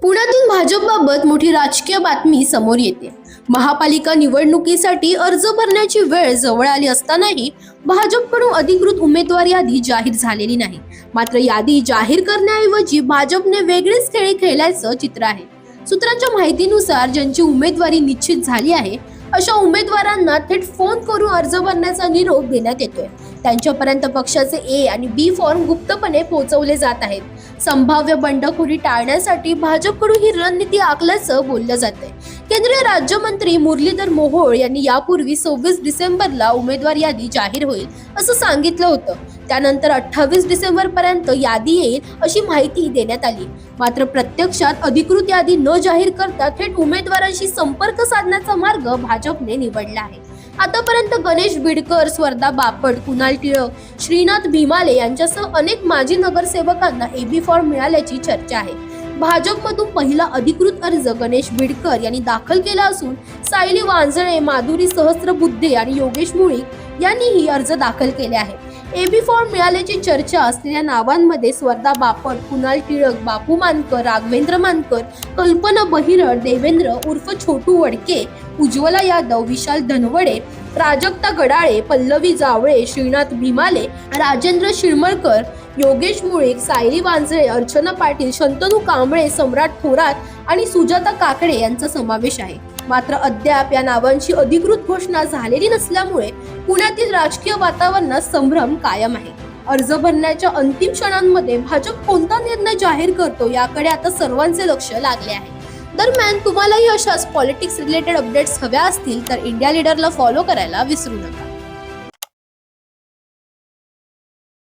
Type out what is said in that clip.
पुण्यातील भाजपबाबत मोठी राजकीय बातमी समोर येते। महापालिका निवडणुकीसाठी अर्ज भरण्याची वेळ जवळ आली असतानाही भाजपकडून अधिकृत उमेदवार यादी जाहीर झालेली नाही। मात्र यादी जाहीर करण्याऐवजी भाजपने वेगळेच खेळ खेळल्याचं चित्र आहे। सूत्रांच्या माहितीनुसार ज्यांची उमेदवारी निश्चित झाली आहे अशा उमेदवारांना थेट फोन करून अर्ज भरण्याचा निरोप देण्यात येतोय। त्यांच्यापर्यंत पक्षाचे ए आणि बी फॉर्म गुप्तपणे पोहोचवले जात आहेत। संभाव्य बंडखोरी टाळण्यासाठी भाजपकडून ही रणनीती आखल्याचं बोललं जातंय। केंद्रीय राज्यमंत्री मुरलीधर मोहोळ यांनी यापूर्वी 26 डिसेंबरला उमेदवार यादी जाहीर होईल असं सांगितलं होतं। त्यानंतर 28 डिसेंबर पर्यंत यादी येईल अशी माहिती देण्यात आली। मात्र प्रत्यक्षात अधिकृत यादी न जाहीर करता थेट उमेदवारांशी संपर्क साधण्याचा मार्ग भाजपने निवडला आहे। आतापर्यंत गणेश बिडकर, स्वर्धा बापट, कुणाल टिळक, श्रीनाथ भीमाले यांच्यासह अनेक माजी नगरसेवकांना एबी फॉर्म मिळाल्याची चर्चा आहे। भाजपमधून पहिला अधिकृत अर्ज गणेश बिडकर यांनी दाखल केला असून सायली वांजळे, माधुरी सहस्त्रबुद्धे आणि योगेश मुळीक यांनीही अर्ज दाखल केले आहे। एबी फॉर्म मिळाल्याची चर्चा असलेल्या नावांमध्ये स्वर्धा बापट, कुणाल टिळक, बापू मानकर, राघवेंद्र मानकर, कल्पना बहिरड, देवेंद्र उर्फ छोटू वडके, उज्ज्वला यादव, विशाल धनवडे, प्राजक्ता गडाळे, पल्लवी जावळे, श्रीनाथ भीमाले, राजेंद्र शिरमळकर, योगेश मुळीक, सायली वांजळे, अर्चना पाटील, शंतनू कांबळे, सम्राट थोरात आणि सुजाता काकडे यांचा समावेश आहे। मात्र अद्याप या नावांची अधिकृत घोषणा झालेली नसल्यामुळे पुण्यातील राजकीय वातावरणात संभ्रम कायम आहे। अर्ज भरण्याच्या अंतिम क्षणांमध्ये भाजप कोणता निर्णय जाहीर करतो याकडे आता सर्वांचे लक्ष लागले आहे। दरम्यान तुम्हालाही अशाच पॉलिटिक्स रिलेटेड अपडेट्स हव्या असतील तर इंडिया लीडरला फॉलो करायला विसरू नका।